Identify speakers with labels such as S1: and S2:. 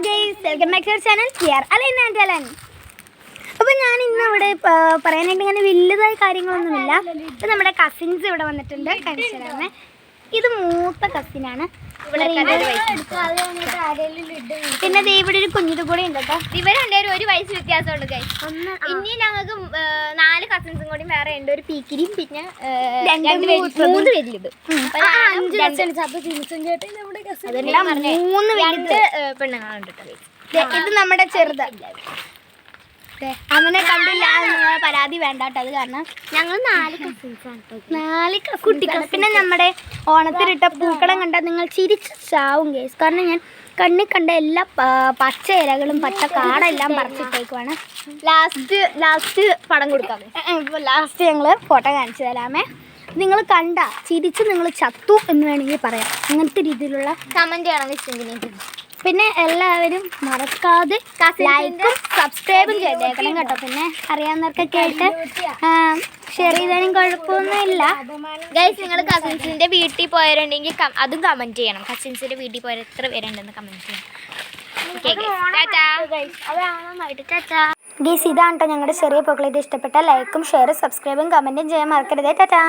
S1: Guys welcome back to our channel here Alaina and Alan. അപ്പോൾ ഞാൻ ഇന്ന് ഇവിടെ പറയാനായിട്ട് ഇങ്ങനെ വലുതായ കാര്യങ്ങളൊന്നുമില്ല. ഇപ്പം നമ്മുടെ കസിൻസ് ഇവിടെ വന്നിട്ടുണ്ട്. കാണിച്ചതാണ്, ഇത് മൂത്ത കസിനാണ്. പിന്നെ ഇവിടെ ഒരു കുഞ്ഞിത് കൂടെ ഉണ്ട് കേട്ടോ.
S2: ഇവർ രണ്ടുപേരും ഒരു വയസ്സ് വ്യത്യാസമുണ്ട് ഗൈസ്. ഇനി ഞങ്ങൾക്ക് 4 കസിൻസും കൂടി വേറെ ഉണ്ട്. ഒരു പീക്കിരിയും പിന്നെ 3 പേരിലിത് 2 പെണ്ണുങ്ങളുണ്ട് കേട്ടോ.
S1: ഇത് നമ്മുടെ ചെറുത്. അവനെ കണ്ടില്ല പരാതി വേണ്ട കേട്ടോ. അത് കാരണം
S2: ഞങ്ങൾ 4 കസിൻസാണ്.
S1: കുട്ടികൾ. പിന്നെ നമ്മുടെ ഓണത്തിനിട്ട പൂക്കളം കണ്ടാൽ നിങ്ങൾ ചിരിച്ച് ചാവും കേസ്. കാരണം ഞാൻ കണ്ണി കണ്ട എല്ലാ പച്ച ഇലകളും പച്ച കാടെല്ലാം പറിച്ചിട്ടേക്കുവാണ്.
S2: ലാസ്റ്റ് പടം കൊടുക്കാം.
S1: ഇപ്പോൾ ലാസ്റ്റ് ഞങ്ങൾ ഫോട്ടോ കാണിച്ചു തരാമേ. നിങ്ങൾ കണ്ട ചിരിച്ച് നിങ്ങൾ ചത്തു എന്ന് വേണമെങ്കിൽ പറയാം. അങ്ങനത്തെ രീതിയിലുള്ള
S2: കമന്റ് ചെയ്യണം ഇഷ്ടമെങ്കിൽ.
S1: പിന്നെ എല്ലാവരും മറക്കാതെ ലൈക്കും സബ്സ്ക്രൈബും ചെയ്തേക്കണം കേട്ടോ. പിന്നെ അറിയാവുന്നവർക്കൊക്കെ ആയിട്ട് ഷെയർ ചെയ്താലും കുഴപ്പമൊന്നുമില്ല
S2: ഗൈസ്. നിങ്ങൾ കസിൻസിന്റെ വീട്ടിൽ പോയവരുണ്ടെങ്കിൽ അതും കമന്റ് ചെയ്യണം. കസിൻസിന്റെ വീട്ടിൽ പോയാൽ എത്ര പേരുണ്ടെന്ന് കമന്റ് ചെയ്യണം.
S1: ഗൈസ്, ഇതാണ് കേട്ടോ ഞങ്ങളുടെ ചെറിയ പോക്കളായിട്ട്. ഇഷ്ടപ്പെട്ട ലൈക്കും ഷെയറും സബ്സ്ക്രൈബും കമൻറ്റും ചെയ്യാൻ മറക്കരുത്. ടാറ്റാ.